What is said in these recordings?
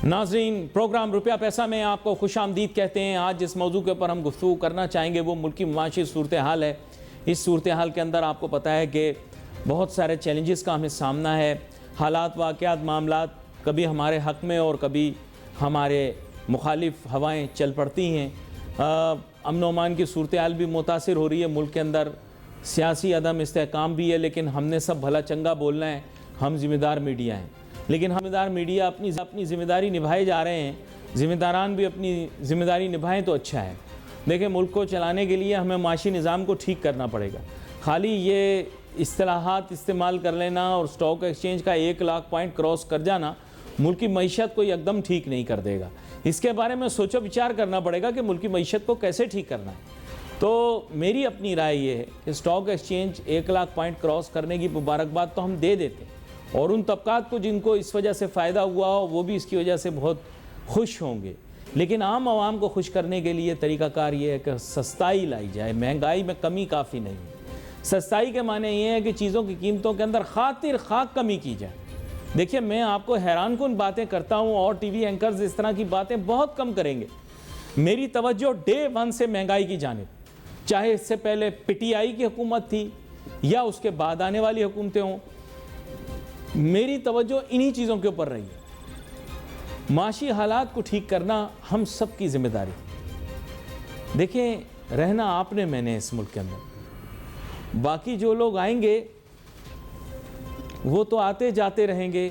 ناظرین، پروگرام روپیہ پیسہ میں آپ کو خوش آمدید کہتے ہیں۔ آج جس موضوع کے اوپر ہم گفتگو کرنا چاہیں گے وہ ملکی معاشی صورتحال ہے۔ اس صورتحال کے اندر آپ کو پتہ ہے کہ بہت سارے چیلنجز کا ہمیں سامنا ہے۔ حالات، واقعات، معاملات کبھی ہمارے حق میں اور کبھی ہمارے مخالف ہوائیں چل پڑتی ہیں۔ امن و امان کی صورتحال بھی متاثر ہو رہی ہے ملک کے اندر، سیاسی عدم استحکام بھی ہے، لیکن ہم نے سب بھلا چنگا بولنا ہے۔ ہم ذمہ دار میڈیا ہیں، لیکن ذمہ دار میڈیا اپنی ذمہ داری نبھائے جا رہے ہیں۔ ذمہ داران بھی اپنی ذمہ داری نبھائیں تو اچھا ہے۔ دیکھیں، ملک کو چلانے کے لیے ہمیں معاشی نظام کو ٹھیک کرنا پڑے گا۔ خالی یہ اصطلاحات استعمال کر لینا اور اسٹاک ایکسچینج کا 1 لاکھ پوائنٹ کراس کر جانا ملک کی معیشت کو یکدم ٹھیک نہیں کر دے گا۔ اس کے بارے میں سوچو بچار کرنا پڑے گا کہ ملک کی معیشت کو کیسے ٹھیک کرنا ہے۔ تو میری اپنی رائے یہ ہے کہ stock exchange 1 lakh point cross کرنے کی مبارکباد تو ہم دے دیتے ہیں، اور ان طبقات کو جن کو اس وجہ سے فائدہ ہوا ہو وہ بھی اس کی وجہ سے بہت خوش ہوں گے۔ لیکن عام عوام کو خوش کرنے کے لیے طریقہ کار یہ ہے کہ سستائی لائی جائے۔ مہنگائی میں کمی کافی نہیں ہے۔ سستائی کے معنی یہ ہے کہ چیزوں کی قیمتوں کے اندر خاطر خواہ کمی کی جائے۔ دیکھیے، میں آپ کو حیران کن باتیں کرتا ہوں اور ٹی وی اینکرز اس طرح کی باتیں بہت کم کریں گے۔ میری توجہ ڈے 1 سے مہنگائی کی جانب، چاہے اس سے پہلے پی ٹی آئی کی حکومت تھی یا اس کے بعد آنے والی حکومتیں ہوں، میری توجہ انہی چیزوں کے اوپر رہی ہے۔ معاشی حالات کو ٹھیک کرنا ہم سب کی ذمہ داری۔ دیکھیں، رہنا آپ نے میں نے اس ملک کے اندر، باقی جو لوگ آئیں گے وہ تو آتے جاتے رہیں گے،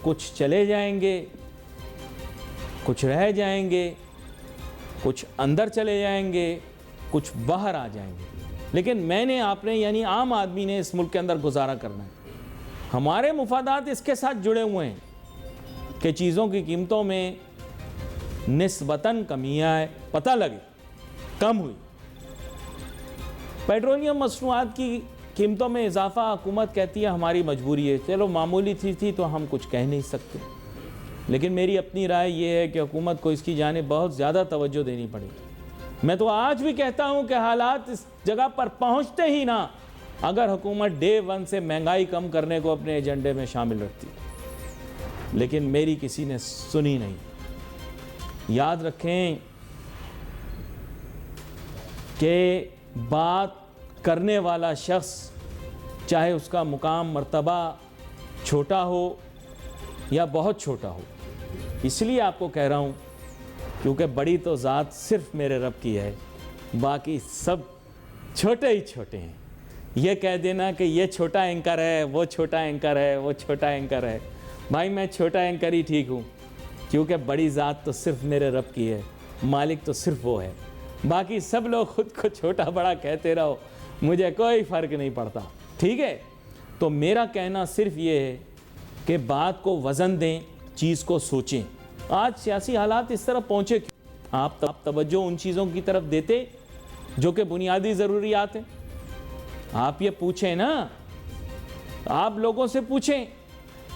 کچھ چلے جائیں گے، کچھ رہ جائیں گے، کچھ اندر چلے جائیں گے، کچھ باہر آ جائیں گے، لیکن میں نے، آپ نے، یعنی عام آدمی نے اس ملک کے اندر گزارا کرنا ہے۔ ہمارے مفادات اس کے ساتھ جڑے ہوئے ہیں کہ چیزوں کی قیمتوں میں نسبتاً کمی آئے، پتہ لگے کم ہوئی۔ پیٹرولیم مصنوعات کی قیمتوں میں اضافہ حکومت کہتی ہے ہماری مجبوری ہے۔ چلو، معمولی تھی تو ہم کچھ کہہ نہیں سکتے، لیکن میری اپنی رائے یہ ہے کہ حکومت کو اس کی جانب بہت زیادہ توجہ دینی پڑے گی۔ میں تو آج بھی کہتا ہوں کہ حالات اس جگہ پر پہنچتے ہی نہ اگر حکومت ڈے 1 سے مہنگائی کم کرنے کو اپنے ایجنڈے میں شامل رکھتی، لیکن میری کسی نے سنی نہیں۔ یاد رکھیں کہ بات کرنے والا شخص، چاہے اس کا مقام مرتبہ چھوٹا ہو یا بہت چھوٹا ہو، اس لیے آپ کو کہہ رہا ہوں کیونکہ بڑی تو ذات صرف میرے رب کی ہے، باقی سب چھوٹے ہی چھوٹے ہیں۔ یہ کہہ دینا کہ یہ چھوٹا اینکر ہے، وہ چھوٹا اینکر ہے، وہ چھوٹا اینکر ہے، بھائی میں چھوٹا اینکر ہی ٹھیک ہوں، کیونکہ بڑی ذات تو صرف میرے رب کی ہے، مالک تو صرف وہ ہے۔ باقی سب لوگ خود کو چھوٹا بڑا کہتے رہو، مجھے کوئی فرق نہیں پڑتا، ٹھیک ہے؟ تو میرا کہنا صرف یہ ہے کہ بات کو وزن دیں، چیز کو سوچیں۔ آج سیاسی حالات اس طرح پہنچے کیوں؟ آپ توجہ ان چیزوں کی طرف دیتے جو کہ بنیادی ضروریات ہیں؟ آپ یہ پوچھیں نا، آپ لوگوں سے پوچھیں،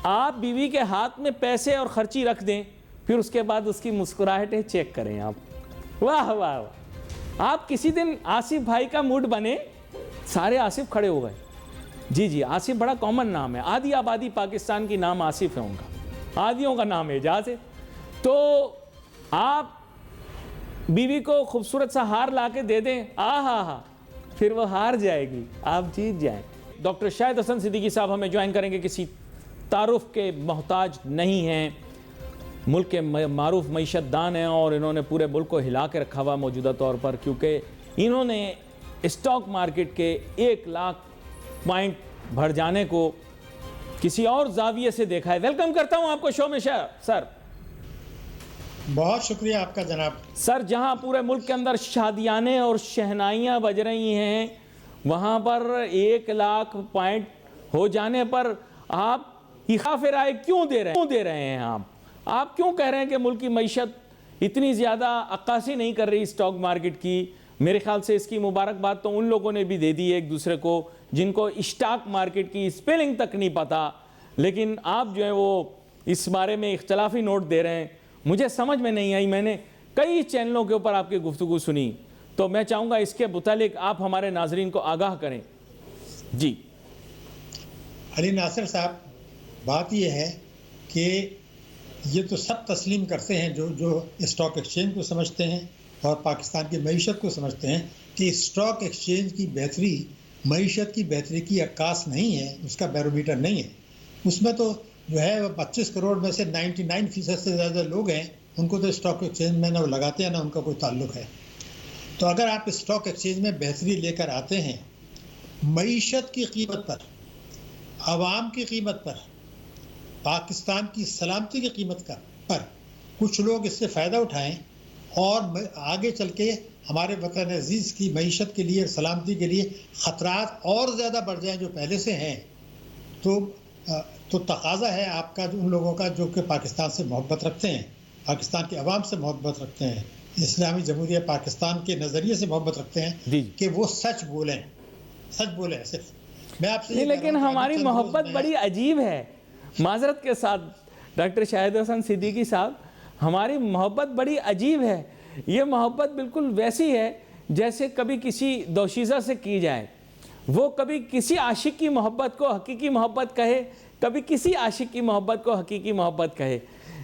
آپ بیوی کے ہاتھ میں پیسے اور خرچی رکھ دیں، پھر اس کے بعد اس کی مسکراہٹیں چیک کریں آپ۔ واہ واہ واہ! آپ کسی دن آصف بھائی کا موڈ بنے، سارے آصف کھڑے ہو گئے۔ جی، آصف بڑا کامن نام ہے، آدھی آبادی پاکستان کی نام آصف ہے، ان کا آدھیوں کا نام اعجاز ہے۔ تو آپ بیوی کو خوبصورت سا ہار لا کے دے دیں، ہاں، پھر وہ ہار جائے گی، آپ جیت جائیں۔ ڈاکٹر شاہد حسن صدیقی صاحب ہمیں جوائن کریں گے، کسی تعارف کے محتاج نہیں ہیں، ملک کے معروف معیشت دان ہیں، اور انہوں نے پورے ملک کو ہلا کے رکھا ہوا موجودہ طور پر، کیونکہ انہوں نے اسٹاک مارکیٹ کے 1 لاکھ پوائنٹ بڑھ جانے کو کسی اور زاویے سے دیکھا ہے۔ ویلکم کرتا ہوں آپ کو شو میں سر۔ بہت شکریہ آپ کا جناب۔ سر، جہاں پورے ملک کے اندر شادیانے اور شہنائیاں بج رہی ہیں، وہاں پر 1 لاکھ پوائنٹ ہو جانے پر آپ اختلاف رائے کیوں دے رہے ہیں؟ آپ کیوں کہہ رہے ہیں کہ ملک کی معیشت اتنی زیادہ عکاسی نہیں کر رہی اسٹاک مارکیٹ کی؟ میرے خیال سے اس کی مبارکباد تو ان لوگوں نے بھی دے دی ہے ایک دوسرے کو جن کو اسٹاک مارکیٹ کی اسپیلنگ تک نہیں پتا، لیکن آپ جو ہے وہ اس بارے میں اختلافی نوٹ دے رہے ہیں۔ مجھے سمجھ میں نہیں آئی، میں نے کئی چینلوں کے اوپر آپ کی گفتگو سنی، تو میں چاہوں گا اس کے متعلق آپ ہمارے ناظرین کو آگاہ کریں۔ جی علی ناصر صاحب، بات یہ ہے کہ یہ تو سب تسلیم کرتے ہیں جو اسٹاک ایکسچینج کو سمجھتے ہیں اور پاکستان کی معیشت کو سمجھتے ہیں کہ اسٹاک ایکسچینج کی بہتری معیشت کی بہتری کی عکاس نہیں ہے، اس کا بیرومیٹر نہیں ہے. اس میں تو جو ہے 25 کروڑ میں سے 99% سے زیادہ لوگ ہیں، ان کو تو اسٹاک ایکسچینج میں نہ وہ لگاتے ہیں نہ ان کا کوئی تعلق ہے. تو اگر آپ اسٹاک ایکسچینج میں بہتری لے کر آتے ہیں معیشت کی قیمت پر، عوام کی قیمت پر، پاکستان کی سلامتی کی قیمت پر، کچھ لوگ اس سے فائدہ اٹھائیں اور آگے چل کے ہمارے وطن عزیز کی معیشت کے لیے، سلامتی کے لیے خطرات اور زیادہ بڑھ جائیں جو پہلے سے ہیں، تو تقاضا ہے آپ کا، ان لوگوں کا جو کہ پاکستان سے محبت رکھتے ہیں، پاکستان کے عوام سے محبت رکھتے ہیں، اسلامی جمہوریہ پاکستان کے نظریے سے محبت رکھتے ہیں، کہ وہ سچ بولیں صرف. میں آپ سے لیکن ہماری محبت بڑی عجیب ہے، معذرت کے ساتھ ڈاکٹر شاہد حسن صدیقی صاحب، ہماری محبت بڑی عجیب ہے. یہ محبت بالکل ویسی ہے جیسے کبھی کسی دوشیزہ سے کی جائے. وہ کبھی کسی عاشق کی محبت کو حقیقی محبت کہے، کبھی کسی عاشق کی محبت کو حقیقی محبت کہے.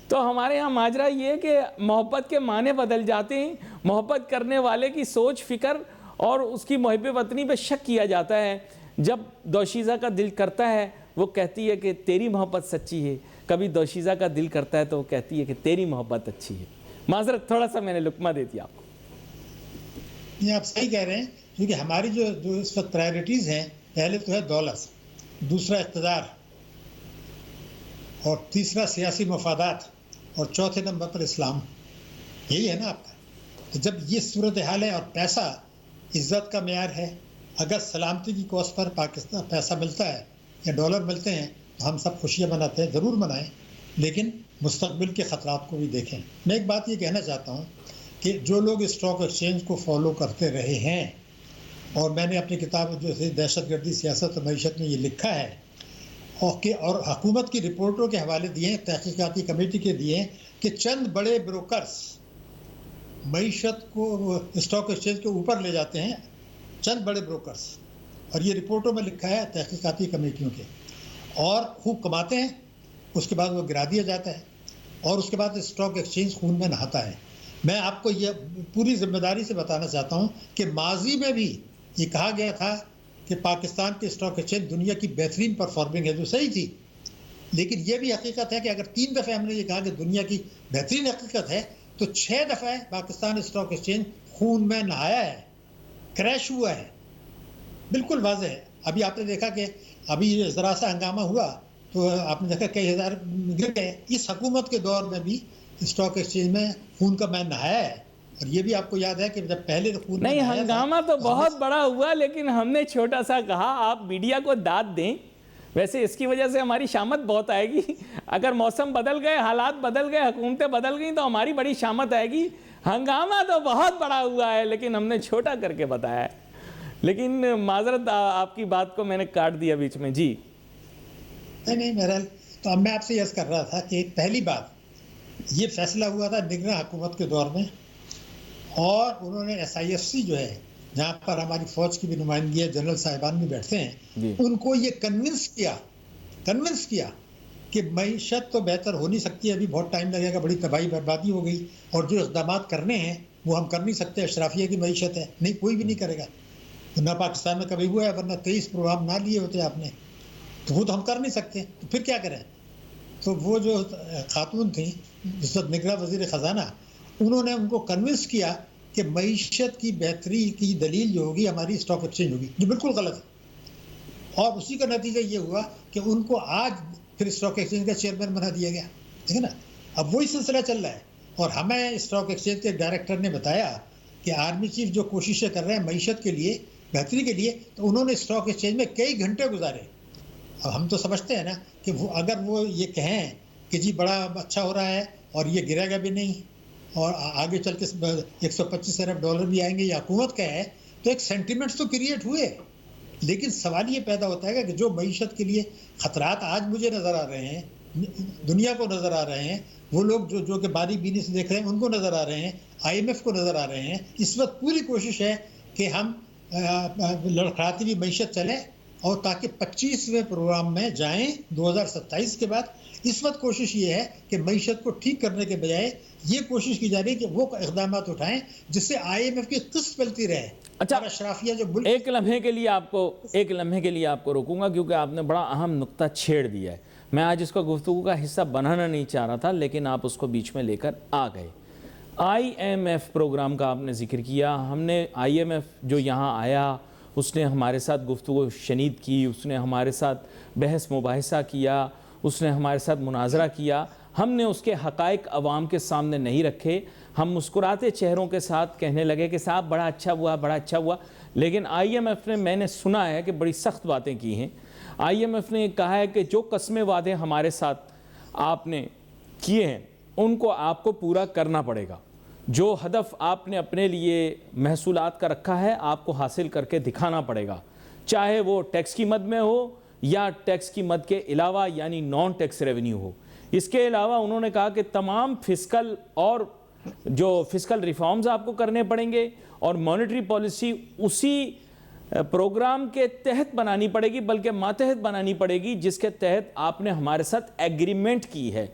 تو ہمارے ہاں ماجرا یہ ہے کہ محبت کے معنی بدل جاتے ہیں، محبت کرنے والے کی سوچ، فکر اور اس کی محب وطنی پہ شک کیا جاتا ہے. جب دوشیزہ کا دل کرتا ہے وہ کہتی ہے کہ تیری محبت سچی ہے، کبھی دوشیزہ کا دل کرتا ہے تو وہ کہتی ہے کہ تیری محبت اچھی ہے. معذرت، تھوڑا سا میں نے لقمہ دے دیا آپ کو. یہ آپ صحیح کہہ رہے ہیں، کیونکہ ہماری جو اس وقت پرائرٹیز ہیں، پہلے تو ہے دولت، دوسرا اقتدار، اور تیسرا سیاسی مفادات، اور چوتھے نمبر پر اسلام. یہی ہے نا آپ کا. تو جب یہ صورتحال ہے اور پیسہ عزت کا معیار ہے، اگر سلامتی کی کوس پر پاکستان پیسہ ملتا ہے یا ڈالر ملتے ہیں تو ہم سب خوشیاں مناتے ہیں، ضرور منائیں، لیکن مستقبل کے خطرات کو بھی دیکھیں. میں ایک بات یہ کہنا چاہتا ہوں کہ جو لوگ اسٹاک ایکسچینج کو فالو کرتے رہے ہیں، اور میں نے اپنی کتاب جو ہے دہشت گردی، سیاست اور معیشت میں یہ لکھا ہے، اور حکومت کی رپورٹوں کے حوالے دیے ہیں، تحقیقاتی کمیٹی کے دیے ہیں، کہ چند بڑے بروکرز معیشت کو اسٹاک ایکسچینج کے اوپر لے جاتے ہیں، چند بڑے بروکرز، اور یہ رپورٹوں میں لکھا ہے تحقیقاتی کمیٹیوں کے، اور خوب کماتے ہیں، اس کے بعد وہ گرا دیا جاتا ہے، اور اس کے بعد اسٹاک ایکسچینج خون میں نہاتا ہے. میں آپ کو یہ پوری ذمہ داری سے بتانا چاہتا ہوں کہ ماضی میں بھی یہ کہا گیا تھا کہ پاکستان کے اسٹاک ایکسچینج دنیا کی بہترین پرفارمنگ ہے، جو صحیح تھی. لیکن یہ بھی حقیقت ہے کہ اگر 3 دفعہ ہم نے یہ کہا کہ دنیا کی بہترین حقیقت ہے، تو 6 دفعہ پاکستان اسٹاک ایکسچینج خون میں نہایا ہے، کریش ہوا ہے. بالکل واضح ہے. ابھی آپ نے دیکھا کہ ابھی ذرا سا ہنگامہ ہوا تو آپ نے دیکھا کئی ہزار گر گئے. اس حکومت کے دور میں بھی اسٹاک ایکسچینج میں خون کا مین نہایا ہے. اور یہ بھی آپ کو یاد ہے کہ جب پہلے خون نہیں، ہنگامہ تو بہت بڑا ہوا، لیکن ہم نے چھوٹا سا کہا آپ میڈیا کو داد دیں. ویسے اس کی وجہ سے ہماری شامت بہت آئے گی. اگر موسم بدل گئے، حالات بدل گئے، حکومتیں بدل گئیں تو ہماری بڑی شامت آئے گی. ہنگامہ تو بہت بڑا ہوا ہے لیکن ہم نے چھوٹا کر کے بتایا ہے. لیکن معذرت، آپ کی بات کو میں نے کاٹ دیا بیچ میں. جی نہیں بہرحال، تو اب میں آپ سے عرض کر رہا تھا کہ پہلی بات، یہ فیصلہ ہوا تھا نگراں حکومت کے دور میں، اور انہوں نے SIFC جو ہے، جہاں پر ہماری فوج کی بھی نمائندگی ہے، جنرل صاحبان بھی بیٹھتے ہیں، ان کو یہ کنونس کیا کہ معیشت تو بہتر ہو نہیں سکتی، ابھی بہت ٹائم لگے گا، بڑی تباہی بربادی ہو گئی، اور جو اقدامات کرنے ہیں وہ ہم کر نہیں سکتے، اشرافیہ کی معیشت ہے، نہیں کوئی بھی نہیں کرے گا. نہ پاکستان میں کبھی ہوا ہے، ورنہ 23 پروگرام نہ لیے ہوتے آپ نے، تو وہ تو ہم کر نہیں سکتے، تو پھر کیا کریں. تو وہ جو خاتون تھیں جس وقت نگراں وزیر خزانہ، انہوں نے ان کو کنونس کیا کہ معیشت کی بہتری کی دلیل جو ہوگی ہماری اسٹاک ایکسچینج ہوگی، جو بالکل غلط ہے. اور اسی کا نتیجہ یہ ہوا کہ ان کو آج پھر اسٹاک ایکسچینج کا چیئرمین بنا دیا گیا. ٹھیک ہے نا. اب وہی سلسلہ چل رہا ہے، اور ہمیں اسٹاک ایکسچینج کے ڈائریکٹر نے بتایا کہ آرمی چیف جو کوششیں کر رہے ہیں معیشت کے لیے، بہتری کے لیے، تو انہوں نے اسٹاک ایکسچینج میں کئی گھنٹے گزارے. اب ہم تو سمجھتے ہیں نا کہ اگر وہ یہ کہیں کہ جی بڑا اچھا ہو رہا ہے اور یہ گرے گا بھی نہیں، اور آگے چل کے 125 ارب ڈالر بھی آئیں گے، یہ حکومت کا ہے، تو ایک سینٹیمنٹس تو کریٹ ہوئے. لیکن سوال یہ پیدا ہوتا ہے کہ جو معیشت کے لیے خطرات آج مجھے نظر آ رہے ہیں، دنیا کو نظر آ رہے ہیں، وہ لوگ جو کہ باری بینی سے دیکھ رہے ہیں ان کو نظر آ رہے ہیں، IMF کو نظر آ رہے ہیں. اس وقت پوری کوشش ہے کہ ہم لڑکھڑاتی ہوئی معیشت چلے اور تاکہ 25ویں پروگرام میں جائیں 2027 کے بعد. اس وقت کوشش یہ ہے کہ معیشت کو ٹھیک کرنے کے بجائے یہ کوشش کی جا رہی ہے کہ وہ اقدامات اٹھائیں جس سے IMF کی قسط ملتی رہے. اچھا، اور اشرافیہ جو ملک ایک لمحے کے لیے آپ کو روکوں گا کیونکہ آپ نے بڑا اہم نقطہ چھیڑ دیا ہے. میں آج اس کو گفتگو کا حصہ بنانا نہیں چاہ رہا تھا لیکن آپ اس کو بیچ میں لے کر آ گئے. IMF پروگرام کا آپ نے ذکر کیا. ہم نے IMF جو یہاں آیا اس نے ہمارے ساتھ گفتگو شنید کی، اس نے ہمارے ساتھ بحث مباحثہ کیا، اس نے ہمارے ساتھ مناظرہ کیا. ہم نے اس کے حقائق عوام کے سامنے نہیں رکھے. ہم مسکراتے چہروں کے ساتھ کہنے لگے کہ صاحب بڑا اچھا ہوا، بڑا اچھا ہوا. لیکن IMF نے، میں نے سنا ہے کہ بڑی سخت باتیں کی ہیں. IMF نے کہا ہے کہ جو قسمیں وعدے ہمارے ساتھ آپ نے کیے ہیں ان کو آپ کو پورا کرنا پڑے گا. جو ہدف آپ نے اپنے لیے محصولات کا رکھا ہے آپ کو حاصل کر کے دکھانا پڑے گا، چاہے وہ ٹیکس کی مد میں ہو یا ٹیکس کی مد کے علاوہ یعنی نان ٹیکس ریونیو ہو. اس کے علاوہ انہوں نے کہا کہ تمام فسکل اور جو فسکل ریفارمز آپ کو کرنے پڑیں گے اور مانیٹری پالیسی اسی پروگرام کے تحت بنانی پڑے گی، بلکہ ماتحت بنانی پڑے گی جس کے تحت آپ نے ہمارے ساتھ ایگریمنٹ کی ہے.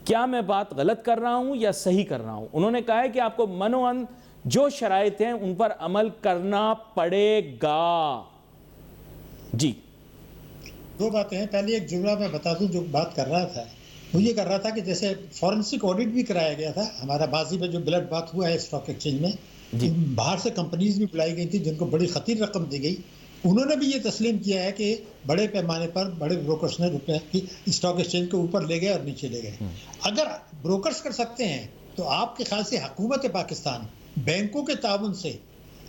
کیا میں بات غلط کر رہا ہوں یا صحیح کر رہا ہوں؟ انہوں نے کہا ہے کہ آپ کو منوان جو شرائط ہیں ان پر عمل کرنا پڑے گا. جی، دو باتیں ہیں. پہلے ایک جملہ میں بتا دوں جو بات کر رہا تھا، وہ یہ کر رہا تھا کہ جیسے فورنسک آڈٹ بھی کرایا گیا تھا ہمارا ماضی میں جو بلڈ بات ہوا ہے اسٹاک ایکسچینج میں، باہر سے کمپنیز بھی بلائی گئی تھی جن کو بڑی خطیر رقم دی گئی. انہوں نے بھی یہ تسلیم کیا ہے کہ بڑے پیمانے پر بڑے بروکرز نے روپے کی اسٹاک ایکسچینج کو اوپر لے گئے اور نیچے لے گئے. اگر بروکرز کر سکتے ہیں تو آپ کے خیال سے حکومت پاکستان بینکوں کے تعاون سے،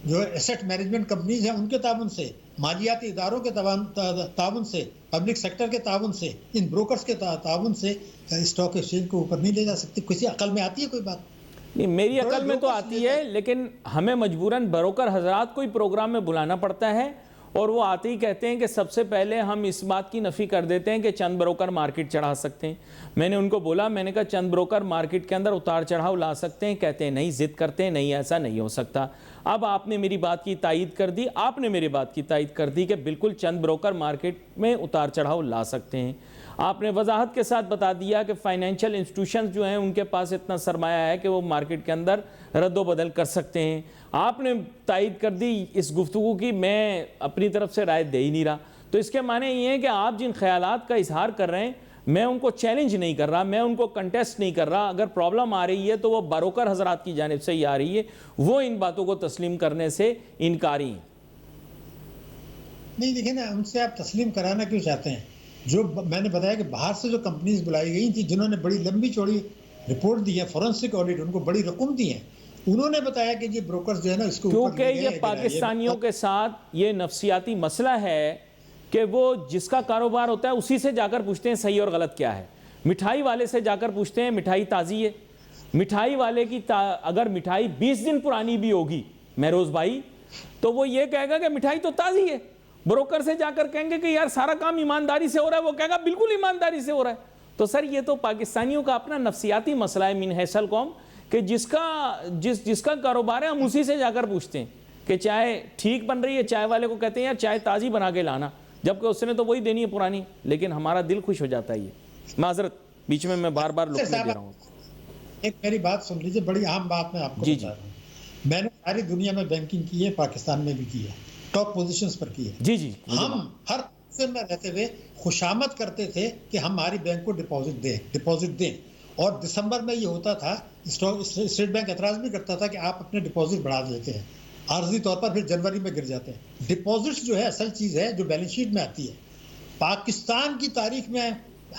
جو ایسٹ مینجمنٹ کمپنیز ہیں ان کے تعاون سے، مالیاتی اداروں کے تعاون سے، پبلک سیکٹر کے تعاون سے، ان بروکرز کے تعاون سے اسٹاک ایکسچینج کو اوپر نہیں لے جا سکتی؟ کسی عقل میں آتی ہے کوئی بات؟ نہیں، میری عقل میں تو آتی ہے، لیکن ہمیں مجبوراً بروکر حضرات کو ہی پروگرام میں بلانا پڑتا ہے اور وہ آتے ہی کہتے ہیں کہ سب سے پہلے ہم اس بات کی نفی کر دیتے ہیں کہ چند بروکر مارکیٹ چڑھا سکتے ہیں. میں نے ان کو بولا، میں نے کہا چند بروکر مارکیٹ کے اندر اتار چڑھاؤ لا سکتے ہیں؟ کہتے ہیں نہیں، ضد کرتے ہیں، نہیں ایسا نہیں ہو سکتا. اب آپ نے میری بات کی تائید کر دی، آپ نے میری بات کی تائید کر دی کہ بالکل چند بروکر مارکیٹ میں اتار چڑھاؤ لا سکتے ہیں. آپ نے وضاحت کے ساتھ بتا دیا کہ فائنینشیل انسٹیٹیوشنز جو ہیں ان کے پاس اتنا سرمایہ ہے کہ وہ مارکیٹ کے اندر رد و بدل کر سکتے ہیں. آپ نے تائید کر دی اس گفتگو کی، میں اپنی طرف سے رائے دے ہی نہیں رہا. تو اس کے معنی یہ ہے کہ آپ جن خیالات کا اظہار کر رہے ہیں میں ان کو چیلنج نہیں کر رہا، میں ان کو کنٹیسٹ نہیں کر رہا. اگر پرابلم آ رہی ہے تو وہ بروکر حضرات کی جانب سے ہی آ رہی ہے، وہ ان باتوں کو تسلیم کرنے سے انکاری ہیں. نہیں دیکھیں نا، ان سے آپ تسلیم کرانا کیوں چاہتے ہیں؟ جو میں نے بتایا کہ باہر سے جو کمپنیز بلائی گئی تھی جنہوں نے بڑی لمبی چوڑی رپورٹ دی ہے، فورنسک آڈٹ، ان کو بڑی رقم دی ہے، انہوں نے بتایا کہ یہ بروکرز جو ہے نا اس کو اوپر کیونکہ یہ پاکستانیوں کے ساتھ یہ نفسیاتی مسئلہ ہے کہ وہ جس کا کاروبار ہوتا ہے اسی سے جا کر پوچھتے ہیں صحیح اور غلط کیا ہے. مٹھائی والے سے جا کر پوچھتے ہیں مٹھائی تازی ہے. مٹھائی والے کی اگر مٹھائی 20 دن پرانی بھی ہوگی مہروز بھائی تو وہ یہ کہے گا کہ مٹھائی تو تازی ہے. بروکر سے جا کر کہیں گے کہ یار سارا کام ایمانداری سے ہو رہا ہے، وہ کہے گا بالکل ایمانداری سے ہو رہا ہے. تو سر یہ تو پاکستانیوں کا اپنا نفسیاتی مسئلہ ہے من حیث القوم کہ جس کا کاروبار ہے ہم اسی سے جا کر پوچھتے ہیں کہ چائے ٹھیک بن رہی ہے. چائے والے کو کہتے ہیں یار چائے تازی بنا کے لانا، جبکہ اس نے تو وہی دینی ہے پرانی، لیکن ہمارا دل خوش ہو جاتا ہے. یہ معذرت بیچ میں بار بار لکھنے دے رہا ہوں. ایک میری بات سن لیجیے، بڑی اہم بات میں آپ کو بتا رہا ہوں. میں نے ساری دنیا میں بینکنگ کی ہے، پاکستان میں بھی کی ہے، ٹاپ پوزیشنز پر کی ہے. جی ہم ہر سے میں رہتے ہوئے خوشامد کرتے تھے کہ ہم ہماری بینک کو ڈپازٹ دیں. اور دسمبر میں یہ ہوتا تھا، اسٹیٹ بینک اعتراض بھی کرتا تھا کہ آپ اپنے ڈپازٹ بڑھا دیتے ہیں عارضی طور پر، پھر جنوری میں گر جاتے ہیں. ڈپازٹ جو ہے اصل چیز ہے جو بیلنس شیٹ میں آتی ہے. پاکستان کی تاریخ میں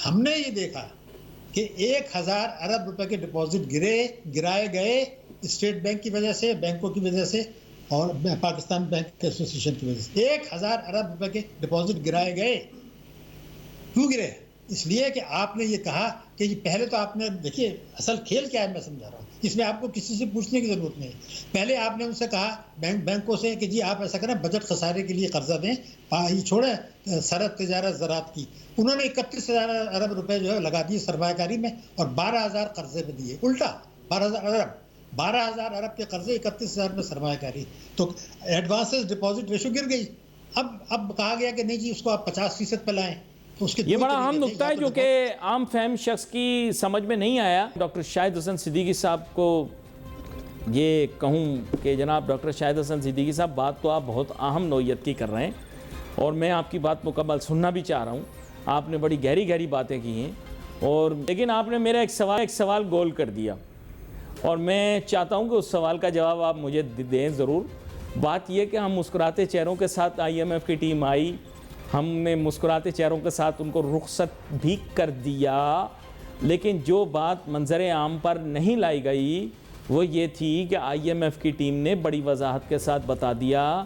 ہم نے یہ دیکھا کہ 1000 ارب روپے کے ڈپازٹ گرائے گئے اسٹیٹ بینک کی وجہ سے، بینکوں کی وجہ سے اور پاکستان بینک ایسوسیشن کی وجہ سے. 1000 ارب روپے کے ڈپازٹ گرائے گئے. کیوں گرے؟ اس لیے کہ آپ نے یہ کہا کہ یہ پہلے تو آپ نے دیکھیے اصل کھیل کیا ہے میں سمجھا رہا ہوں، اس میں آپ کو کسی سے پوچھنے کی ضرورت نہیں. پہلے آپ نے ان سے کہا بینکوں سے کہ جی آپ ایسا کریں بجٹ خسارے کے لیے قرضہ دیں، یہ چھوڑیں سرحد تجارت زراعت کی. انہوں نے 31,000 ارب روپے جو ہے لگا دیے سرمایہ کاری میں اور 12,000 قرضے میں دیے. الٹا 12,000 ارب کے قرضے، 31,000 میں سرمایہ کاری. تو ایڈوانسز ڈپازٹ ریشو گر گئی. اب کہا گیا کہ نہیں جی اس کو آپ 50% پہ لائیں. تو اس کے یہ بڑا اہم نقطہ ہے جو کہ عام فہم شخص کی سمجھ میں نہیں آیا. ڈاکٹر شاہد حسن صدیقی صاحب کو یہ کہوں کہ جناب ڈاکٹر شاہد حسن صدیقی صاحب بات تو آپ بہت اہم نوعیت کی کر رہے ہیں اور میں آپ کی بات مکمل سننا بھی چاہ رہا ہوں. آپ نے بڑی گہری باتیں کی ہیں اور لیکن آپ نے میرا ایک سوال گول کر دیا اور میں چاہتا ہوں کہ اس سوال کا جواب آپ مجھے دیں ضرور. بات یہ کہ ہم مسکراتے چہروں کے ساتھ IMF کی ٹیم آئی, ہم نے مسکراتے چہروں کے ساتھ ان کو رخصت بھی کر دیا, لیکن جو بات منظر عام پر نہیں لائی گئی وہ یہ تھی کہ IMF کی ٹیم نے بڑی وضاحت کے ساتھ بتا دیا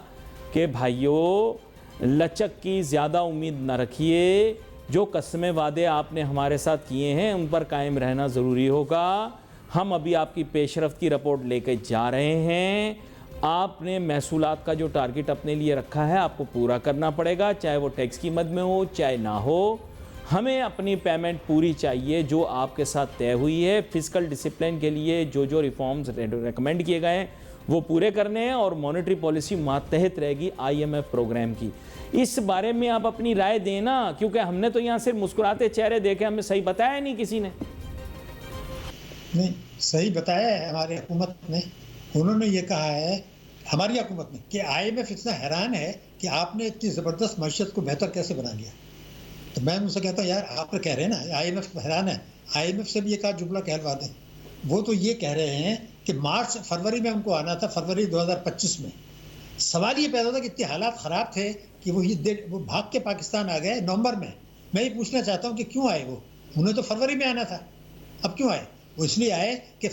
کہ بھائیو لچک کی زیادہ امید نہ رکھیے, جو قسمیں وعدے آپ نے ہمارے ساتھ کیے ہیں ان پر قائم رہنا ضروری ہوگا. ہم ابھی آپ کی پیش رفت کی رپورٹ لے کے جا رہے ہیں, آپ نے محصولات کا جو ٹارگٹ اپنے لیے رکھا ہے آپ کو پورا کرنا پڑے گا, چاہے وہ ٹیکس کی مد میں ہو چاہے نہ ہو. ہمیں اپنی پیمنٹ پوری چاہیے جو آپ کے ساتھ طے ہوئی ہے. فزیکل ڈسپلن کے لیے جو ریفارمز ریکمینڈ کیے گئے ہیں وہ پورے کرنے ہیں اور مانیٹری پالیسی ماتحت رہے گی IMF پروگرام کی. اس بارے میں آپ اپنی رائے دینا, کیونکہ ہم نے تو یہاں صرف مسکراتے چہرے دیکھے, ہمیں صحیح بتایا نہیں کسی نے. نہیں صحیح بتایا ہے ہماری حکومت نے. انہوں نے یہ کہا ہے ہماری حکومت نے کہ IMF اتنا حیران ہے کہ آپ نے اتنی زبردست معیشت کو بہتر کیسے بنا لیا. تو میں ان سے کہتا ہوں یار آپ کہہ رہے ہیں نا IMF حیران ہے, IMF سے بھی ایک آدھ جملہ کہلوا دیں. وہ تو یہ کہہ رہے ہیں کہ فروری میں ان کو آنا تھا, فروری 2025 میں. سوال یہ پیدا تھا کہ اتنے حالات خراب تھے کہ وہ بھاگ کے پاکستان آ گئے نومبر میں. میں یہ پوچھنا چاہتا ہوں کہ کیوں آئے وہ, انہیں تو فروری میں آنا تھا, اب کیوں آئے؟ وہ اس لیے آئے کہ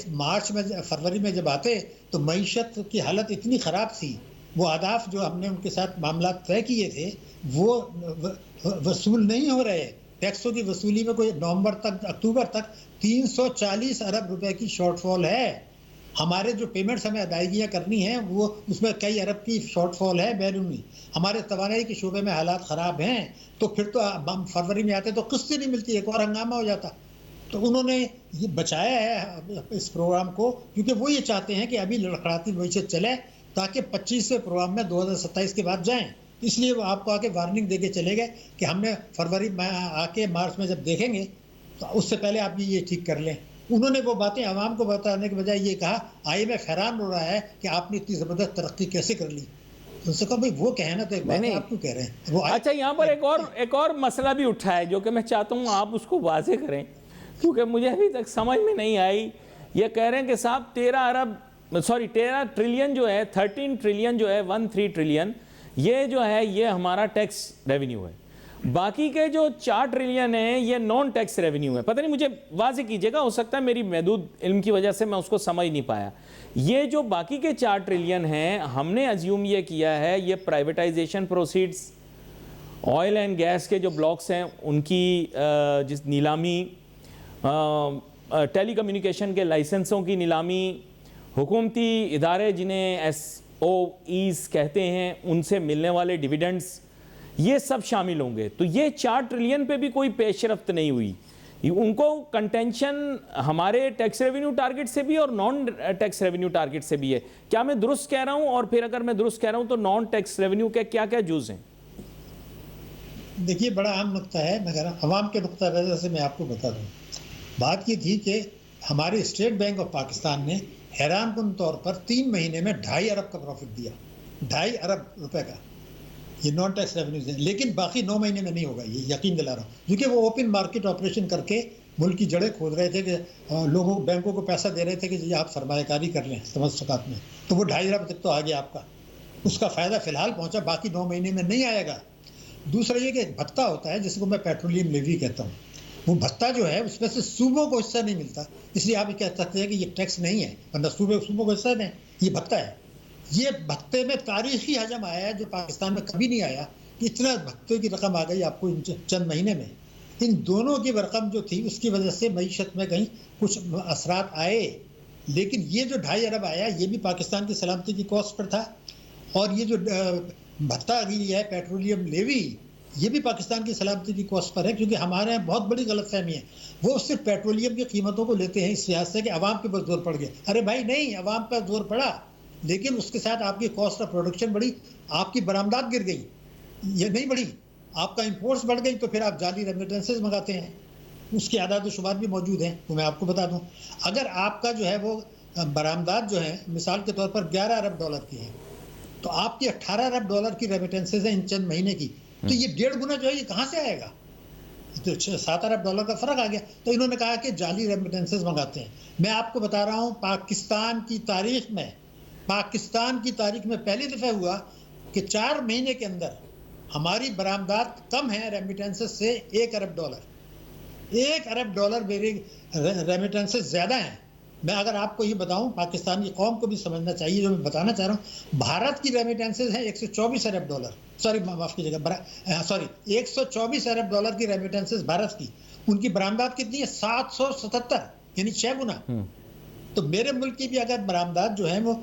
فروری میں جب آتے تو معیشت کی حالت اتنی خراب تھی, وہ اہداف جو ہم نے ان کے ساتھ معاملات طے کیے تھے وہ وصول نہیں ہو رہے. ٹیکسوں کی وصولی میں کوئی نومبر تک اکتوبر تک 340 ارب روپے کی شارٹ فال ہے. ہمارے جو پیمنٹس ہمیں ادائیگیاں کرنی ہیں وہ اس میں کئی ارب کی شارٹ فال ہے بیرونی. ہمارے توانائی کے شعبے میں حالات خراب ہیں, تو پھر تو فروری میں آتے تو قسط نہیں ملتی, ایک اور ہنگامہ ہو جاتا. تو انہوں نے یہ بچایا ہے اس پروگرام کو, کیونکہ وہ یہ چاہتے ہیں کہ ابھی لڑکھڑاتی معیشت چلے تاکہ 25ویں پروگرام میں 2027 کے بعد جائیں. اس لیے وہ آپ کو آ کے وارننگ دے کے چلے گئے کہ ہم نے فروری میں آ کے مارچ میں جب دیکھیں گے تو اس سے پہلے آپ یہ ٹھیک کر لیں. انہوں نے وہ باتیں عوام کو بتانے کے بجائے یہ کہا IMF حیران ہو رہا ہے کہ آپ نے اتنی زبردست ترقی کیسے کر لی. ان سے کہا بھائی وہ کہے نا تو ایک بات آپ کیوں کہہ رہے ہیں. اچھا یہاں پر ایک اور مسئلہ بھی اٹھا ہے جو کہ میں چاہتا ہوں آپ اس کو واضح کریں, کیونکہ مجھے ابھی تک سمجھ میں نہیں آئی. یہ کہہ رہے ہیں کہ صاحب 13 ٹریلین جو ہے 13 ٹریلین جو ہے 13 ٹریلین یہ جو ہے یہ ہمارا ٹیکس ریونیو ہے, باقی کے جو 4 ٹریلین ہیں یہ نان ٹیکس ریونیو ہے. پتہ نہیں مجھے واضح کیجئے گا, ہو سکتا ہے میری محدود علم کی وجہ سے میں اس کو سمجھ نہیں پایا. یہ جو باقی کے 4 ٹریلین ہیں ہم نے ازیوم یہ کیا ہے یہ privatization proceeds, oil and gas کے جو بلاکس ہیں ان کی جس نیلامی, ٹیلی کمیونیکیشن کے لائسنسوں کی نیلامی, حکومتی ادارے جنہیں SOEs کہتے ہیں ان سے ملنے والے ڈیویڈنڈز, یہ سب شامل ہوں گے. تو یہ 4 ٹریلین پہ بھی کوئی پیش رفت نہیں ہوئی. ان کو کنٹینشن ہمارے ٹیکس ریونیو ٹارگٹ سے بھی اور نان ٹیکس ریونیو ٹارگٹ سے بھی ہے. کیا میں درست کہہ رہا ہوں؟ اور پھر اگر میں درست کہہ رہا ہوں تو نان ٹیکس ریونیو کے کیا کیا جز ہیں؟ دیکھیے بڑا اہم نقطہ ہے, مگر عوام کے نقطہ نظر سے میں آپ کو بتا دوں. بات یہ تھی کہ ہمارے اسٹیٹ بینک آف پاکستان نے حیران کن طور پر 3 مہینے میں 2.5 ارب کا پروفٹ دیا, 2.5 ارب روپے کا. یہ نان ٹیکس ریونیوز ہیں, لیکن باقی 9 مہینے میں نہیں ہوگا, یہ یقین دلا رہا ہوں. کیونکہ وہ اوپن مارکیٹ آپریشن کر کے ملک کی جڑیں کھود رہے تھے کہ لوگوں بینکوں کو پیسہ دے رہے تھے کہ آپ سرمایہ کاری کر لیں توسطات میں. تو وہ 2.5 ارب تک تو آ گیا آپ کا, اس کا فائدہ فی الحال پہنچا, باقی 9 مہینے میں نہیں آئے گا. دوسرا یہ کہ بھتہ ہوتا ہے جس کو میں پیٹرولیم لیوی کہتا ہوں, وہ بھتہ جو ہے اس میں سے صوبوں کو حصہ نہیں ملتا, اس لیے آپ یہ کہہ سکتے ہیں کہ یہ ٹیکس نہیں ہے, ورنہ صوبوں کو حصہ نہیں, یہ بھتہ ہے. یہ بھتے میں تاریخی حجم آیا ہے جو پاکستان میں کبھی نہیں آیا. اتنا بھتے کی رقم آ گئی آپ کو چند مہینے میں. ان دونوں کی رقم جو تھی اس کی وجہ سے معیشت میں کہیں کچھ اثرات آئے, لیکن یہ جو 2.5 ارب آیا یہ بھی پاکستان کی سلامتی کی کاسٹ پر تھا. اور یہ جو بھتہ ابھی ہے پیٹرولیم لیوی یہ بھی پاکستان کی سلامتی کی کاسٹ پر ہے, کیونکہ ہمارے یہاں بہت بڑی غلط فہمی ہے. وہ صرف پیٹرولیم کی قیمتوں کو لیتے ہیں اس لحاظ سے کہ عوام کے اوپر زور پڑ گیا. ارے بھائی نہیں, عوام پر زور پڑا لیکن اس کے ساتھ آپ کی کاسٹ آف پروڈکشن بڑی, آپ کی برآمدات گر گئی. یہ نہیں بڑھی, آپ کا امپورٹس بڑھ گئی تو پھر آپ جعلی ریمیٹنسز منگاتے ہیں, اس کے اعداد و شمار بھی موجود ہیں, تو میں آپ کو بتا دوں اگر آپ کا جو ہے وہ برآمدات جو ہیں مثال کے طور پر 11 ارب ڈالر کی ہیں, تو آپ کی 18 ارب ڈالر کی ریمیٹنسز ہیں ان چند مہینے کی, تو یہ 1.5 گنا جو ہے یہ کہاں سے آئے گا؟ تو 7 ارب ڈالر کا فرق آ گیا. تو انہوں نے کہا کہ جعلی ریمیٹنسز منگاتے ہیں. میں آپ کو بتا رہا ہوں پاکستان کی تاریخ میں پہلی دفعہ ہوا کہ 4 مہینے کے اندر ہماری برآمدات کم ہیں ریمیٹنسز سے 1 ارب ڈالر. 1 ارب ڈالر میری ریمیٹنسز زیادہ ہیں. میں اگر آپ کو یہ بتاؤں, پاکستان کی قوم کو بھی سمجھنا چاہیے جو میں بتانا چاہ رہا ہوں, بھارت کی ریمیٹنسز ہیں 124 ارب ڈالر, معاف کیجیے گا, 124 ارب ڈالر کی ریمیٹنسز بھارت کی, ان کی برآمدات کتنی ہے 777, یعنی 6 گنا. تو میرے ملک کی بھی اگر برآمدات جو ہیں وہ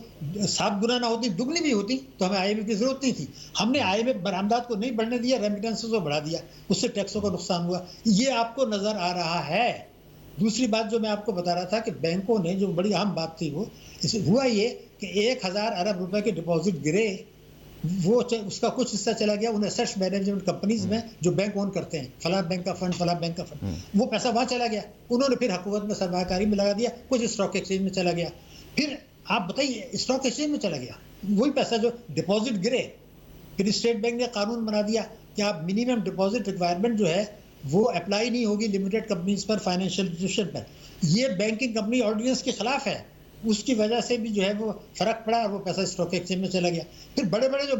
7 گنا نہ ہوتی, دگنی بھی ہوتی, تو ہمیں آئی ایم ایف کی ضرورت نہیں تھی. ہم نے آئی ایم ایف برآمدات کو نہیں بڑھنے دیا, ریمیٹنسز کو بڑھا دیا, اس سے ٹیکسوں کو نقصان ہوا. یہ آپ کو نظر آ رہا ہے. دوسری بات جو میں آپ کو بتا رہا تھا کہ بینکوں نے, جو بڑی اہم بات تھی, وہ ہوا یہ کہ 1000 ارب روپے کے ڈپازٹ گرے, وہ اس کا کچھ حصہ چلا گیا ان ایسٹس مینجمنٹ کمپنیز میں جو بینک اون کرتے ہیں, فلاں بینک کا فنڈ, فلاں بینک کا فنڈ, وہ پیسہ وہاں چلا گیا. انہوں نے پھر حکومت میں سرمایہ کاری میں لگا دیا, کچھ اسٹاک ایکسچینج میں چلا گیا. پھر آپ بتائیے اسٹاک ایکسچینج میں چلا گیا وہی پیسہ جو ڈپازٹ گرے, پھر اسٹیٹ بینک نے قانون بنا دیا کہ آپ منیمم ڈپازٹ ریکوائرمنٹ جو ہے وہ اپلائی نہیں ہوگی لمیٹڈ کمپنیز پر, فائنینشیل انسٹیٹیوشن پر. یہ بینکنگ کمپنی آرڈیننس کے خلاف ہے, اس کی وجہ سے بھی جو ہے وہ فرق پڑا اور وہ پیسہ اسٹاک ایکسچینج میں چلا گیا. پھر بڑے بڑے جو